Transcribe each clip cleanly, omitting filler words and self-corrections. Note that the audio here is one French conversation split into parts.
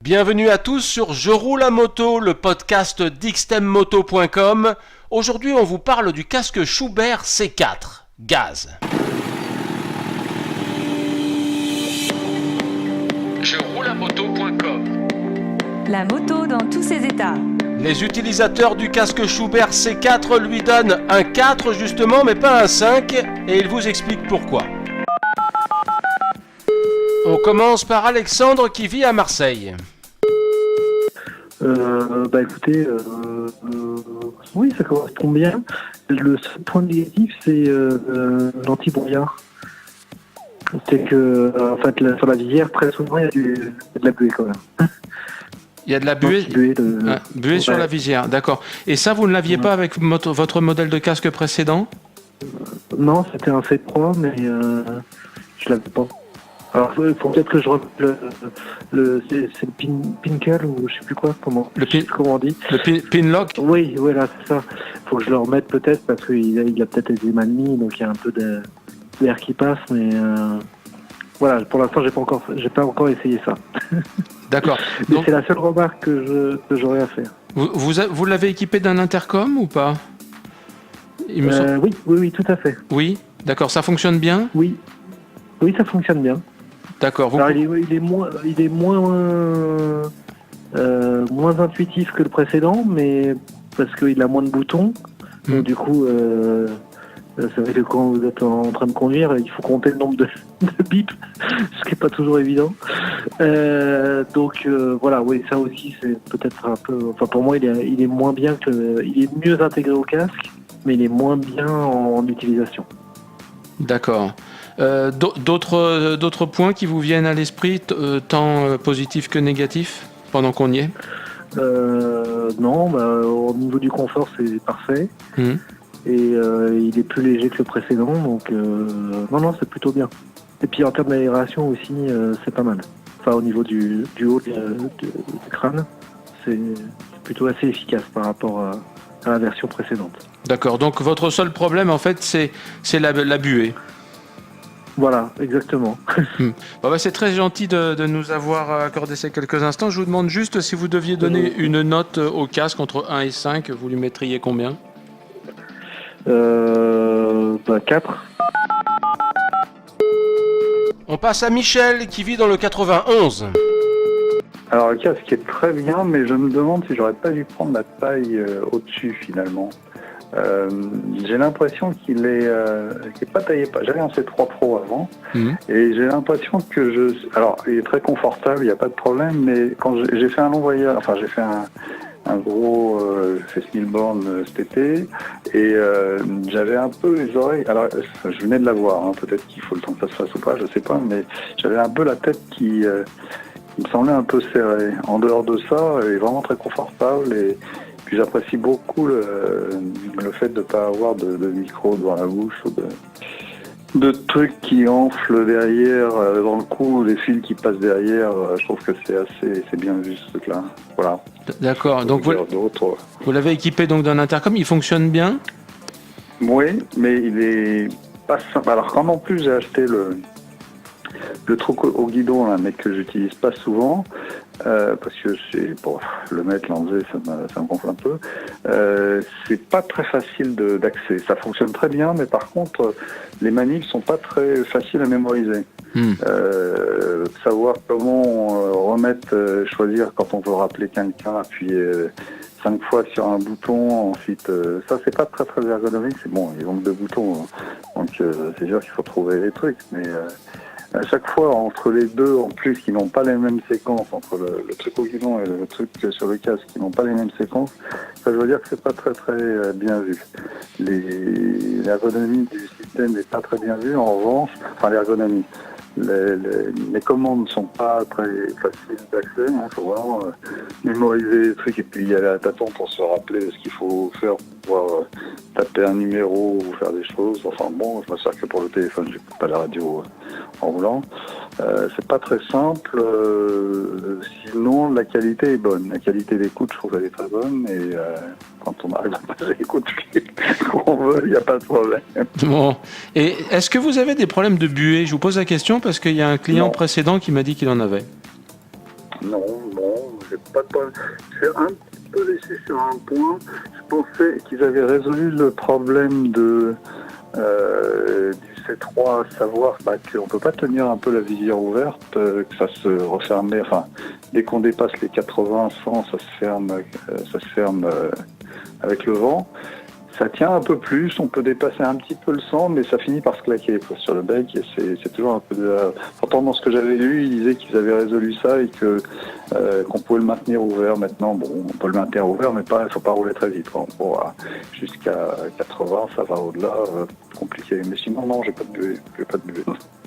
Bienvenue à tous sur Je roule à moto, le podcast d'xtemmoto.com. Aujourd'hui, on vous parle du casque Schubert C4, gaz. Je roule à moto.com. La moto dans tous ses états. Les utilisateurs du casque Schubert C4 lui donnent un 4 justement, mais pas un 5, et il vous explique pourquoi. On commence par Alexandre qui vit à Marseille. Écoutez, oui, ça correspond bien. Le seul point négatif, c'est l'anti-brouillard. C'est que, sur la visière, très souvent, il y a de la buée quand même. Il y a de la buée, buée sur la visière, d'accord. Et ça, vous ne l'aviez pas avec votre modèle de casque précédent ? Non, c'était un C3, mais je l'avais pas. Alors, il faut peut-être que je remette c'est le Pinkel ou je sais plus quoi, comment on dit. Le Pinlock ? Oui, voilà, c'est ça. Faut que je le remette peut-être parce qu'il a peut-être été mal mis, donc il y a un peu d'air qui passe, mais voilà, pour l'instant, j'ai pas encore essayé ça. D'accord. Mais Donc, c'est la seule remarque que j'aurais à faire. vous l'avez équipé d'un intercom ou pas ? Oui, tout à fait. Oui, d'accord. Ça fonctionne bien ? Oui, ça fonctionne bien. D'accord. Alors, il est moins intuitif que le précédent, mais parce qu'il a moins de boutons. Donc du coup, ça veut dire que quand vous êtes en train de conduire, il faut compter le nombre de bips, ce qui n'est pas toujours évident. Voilà, oui, ça aussi, c'est peut-être un peu. Enfin, pour moi, il est moins bien il est mieux intégré au casque, mais il est moins bien en utilisation. D'accord. D'autres points qui vous viennent à l'esprit, tant positifs que négatifs, pendant qu'on y est ? Non, au niveau du confort, c'est parfait. Et il est plus léger que le précédent, donc non, c'est plutôt bien. Et puis en termes d'aération aussi, c'est pas mal. Enfin, au niveau du haut du crâne, c'est plutôt assez efficace par rapport à la version précédente. D'accord, donc votre seul problème, en fait, c'est la buée. Voilà, exactement. C'est très gentil de nous avoir accordé ces quelques instants. Je vous demande juste si vous deviez donner une note au casque entre 1 et 5, vous lui mettriez combien ? 4. On passe à Michel qui vit dans le 91. Alors le casque est très bien, mais je me demande si j'aurais pas dû prendre la taille au-dessus finalement. J'ai l'impression qu'il est pas taillé. J'avais un C3 Pro avant, et j'ai l'impression que alors il est très confortable, il n'y a pas de problème, mais quand j'ai fait un long voyage, enfin j'ai fait un gros, j'ai fait 1000 bornes cet été, et j'avais un peu les oreilles. Alors je venais de l'avoir, hein, peut-être qu'il faut le temps que ça se fasse ou pas, je sais pas, mais j'avais un peu la tête qui me semblait un peu serrée. En dehors de ça, elle est vraiment très confortable et puis j'apprécie beaucoup le fait de ne pas avoir de micro devant la bouche ou de trucs qui enflent derrière, dans le cou, des fils qui passent derrière. Je trouve que c'est bien vu ce truc-là. Voilà. D'accord, donc vous l'avez équipé donc d'un intercom, il fonctionne bien ? Oui, mais il est pas simple. Alors quand en plus j'ai acheté le truc au guidon là, mais que j'utilise pas souvent, parce que pour le mettre, l'enlever, ça me gonfle un peu. C'est pas très facile d'accès. Ça fonctionne très bien, mais par contre, les manip sont pas très faciles à mémoriser. Savoir comment choisir quand on veut rappeler quelqu'un, appuyer 5 fois sur un bouton, ensuite ça c'est pas très très ergonomique. C'est bon, il manque de boutons, donc c'est sûr qu'il faut trouver les trucs, mais à chaque fois, entre les deux, en plus, qui n'ont pas les mêmes séquences, entre le truc au guidon et le truc sur le casque, qui n'ont pas les mêmes séquences, ça veut dire que c'est pas très très bien vu. L'ergonomie du système n'est pas très bien vue. En revanche, l'ergonomie, les commandes ne sont pas très faciles d'accès. Il faut vraiment mémoriser les trucs et puis y aller à tâtons pour se rappeler ce qu'il faut faire pour pouvoir taper un numéro ou faire des choses. Enfin bon, je me sers que pour le téléphone, j'écoute pas la radio en roulant. C'est pas très simple. Sinon, la qualité est bonne. La qualité d'écoute, je trouve qu'elle est très bonne. Et quand on arrive à passer l'écoute qu'on veut, il n'y a pas de problème. Bon. Et est-ce que vous avez des problèmes de buée ? Je vous pose la question parce qu'il y a un client précédent qui m'a dit qu'il en avait. Non, j'ai pas de problème. Je suis un petit peu déçu sur un point. Je pensais qu'ils avaient résolu le problème du C3, à savoir qu'on ne peut pas tenir un peu la visière ouverte, que ça se refermait, enfin, dès qu'on dépasse les 80, 100, ça se ferme avec le vent. Ça tient un peu plus, on peut dépasser un petit peu le 100, mais ça finit par se claquer sur le bec, et c'est toujours un peu Pourtant, dans ce que j'avais lu, ils disaient qu'ils avaient résolu ça et qu'on pouvait le maintenir ouvert maintenant. Bon, on peut le maintenir ouvert, mais il ne faut pas rouler très vite. Bon, jusqu'à 80, ça va au-delà, compliqué. Mais sinon, non, j'ai pas de buée.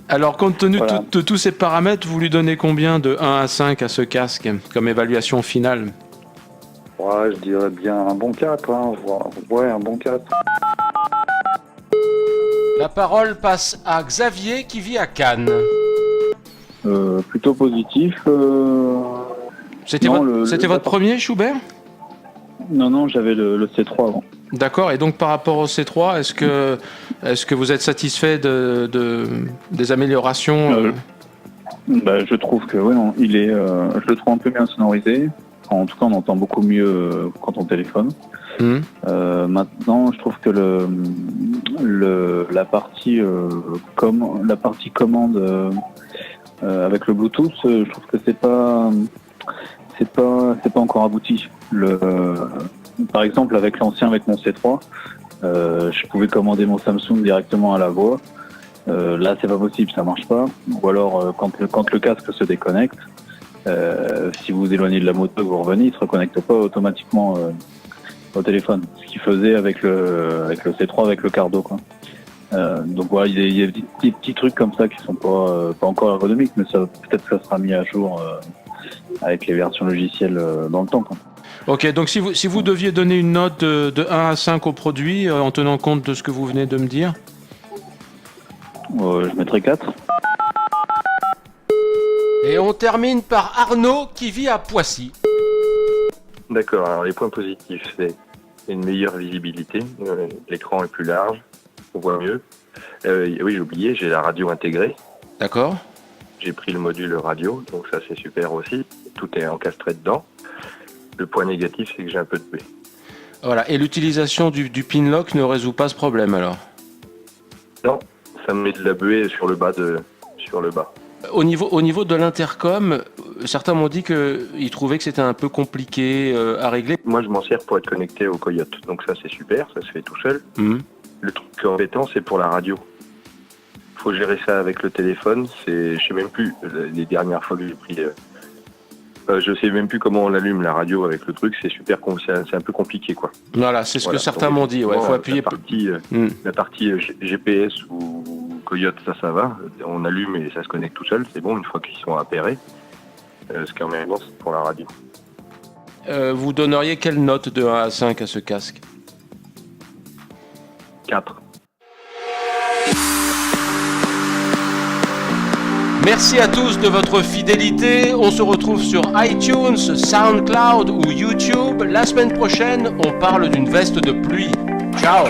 Alors, compte tenu Voilà. de tous ces paramètres, vous lui donnez combien de 1 à 5 à ce casque comme évaluation finale? Ouais, je dirais bien un bon 4, hein. Ouais, un bon 4. La parole passe à Xavier qui vit à Cannes. Plutôt positif. C'était votre premier, Schubert? Non, j'avais le C3 avant. D'accord, et donc par rapport au C3, est-ce que vous êtes satisfait des améliorations Je trouve que je le trouve un peu bien sonorisé. En tout cas, on entend beaucoup mieux quand on téléphone. Maintenant, je trouve que la partie commande avec le Bluetooth, je trouve que c'est pas encore abouti. Par exemple, avec mon C3, je pouvais commander mon Samsung directement à la voix. Là, c'est pas possible, ça marche pas. Ou alors, quand le casque se déconnecte, si vous vous éloignez de la moto, vous revenez, il se reconnecte pas automatiquement au téléphone. Ce qu'il faisait avec le C3, avec le Cardo, quoi. Donc voilà, il y a des petits trucs comme ça qui sont pas encore ergonomiques, mais peut-être que ça sera mis à jour avec les versions logicielles dans le temps, quoi. Ok, donc si vous deviez donner une note de 1 à 5 au produit, en tenant compte de ce que vous venez de me dire? Je mettrais 4. Et on termine par Arnaud qui vit à Poissy. D'accord, alors les points positifs, c'est une meilleure visibilité, l'écran est plus large, on voit mieux. Oui, j'ai oublié, j'ai la radio intégrée. D'accord. J'ai pris le module radio, donc ça c'est super aussi. Tout est encastré dedans. Le point négatif, c'est que j'ai un peu de buée. Voilà, et l'utilisation du pin lock ne résout pas ce problème alors? Non, ça me met de la buée sur le bas. Au niveau de l'intercom, certains m'ont dit qu'ils trouvaient que c'était un peu compliqué à régler. Moi, je m'en sers pour être connecté au Coyote, donc ça c'est super, ça se fait tout seul. Le truc embêtant, c'est pour la radio. Faut gérer ça avec le téléphone. Je sais même plus, les dernières fois que j'ai pris... je sais même plus comment on allume la radio avec le truc, c'est un peu compliqué, quoi. Voilà, c'est ce que certains m'ont dit, ouais, faut appuyer. La partie GPS ou Coyote, ça va. On allume et ça se connecte tout seul, c'est bon, une fois qu'ils sont appairés. Ce qui est emmerdant, c'est pour la radio. Vous donneriez quelle note de 1 à 5 à ce casque? 4. Merci à tous de votre fidélité. On se retrouve sur iTunes, SoundCloud ou YouTube. La semaine prochaine, on parle d'une veste de pluie. Ciao!